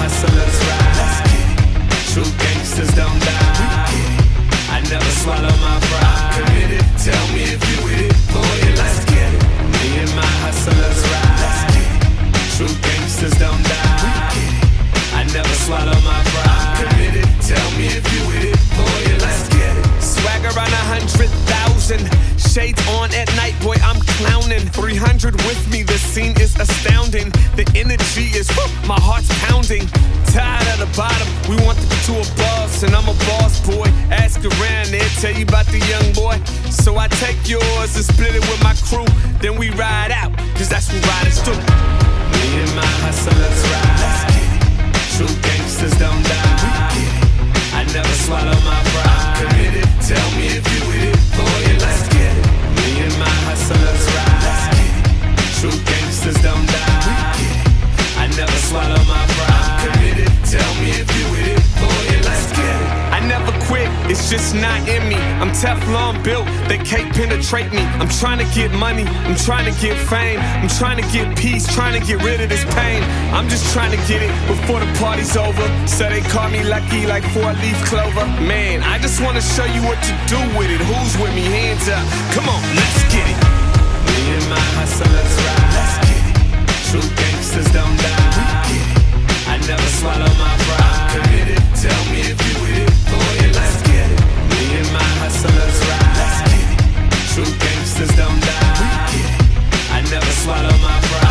hustlers ride. True gangsters don't die. I never swallow my pride. Committed, tell me if you with it, boy, let's get it. Me and my hustlers ride. True gangsters don't die. I never swallow my pride. Committed, tell me if you with it, boy, let's get it. Swag around 100,000. Shades on at night, boy, I'm clowning. 300 with me, the scene is astounding. The energy is, my heart's pounding. Tired at the bottom, we want to get to above. And I'm a boss, boy, ask around, they'll tell you about the young boy. So I take yours and split it with my crew. Then we ride out, cause that's what riders do. Me and my hustlers ride. True gangsters don't die. I never swallow my pride. Committed, tell me if you with it, boy, let's get it. Me and my hustlers ride. True gangsters don't die. I never swallow my pride. Committed, tell me if you with it, boy, let's get it. I never quit, it's just not in me. I'm Teflon built, they can't penetrate me. I'm trying to get money, I'm trying to get fame. I'm trying to get peace, trying to get rid of this pain. I'm just trying to get it before the party's over. So they call me lucky like 4-leaf clover. Man, I just wanna show you what to do with it. Who's with me? Hands up, come on, let's get it. Me and my hustlers ride. Let's get it. True gangsters don't die. I never swallow my pride. Committed, tell me if you with it, boy, let's get it. Me and my hustlers ride. True gangsters don't die. I never swallow my pride.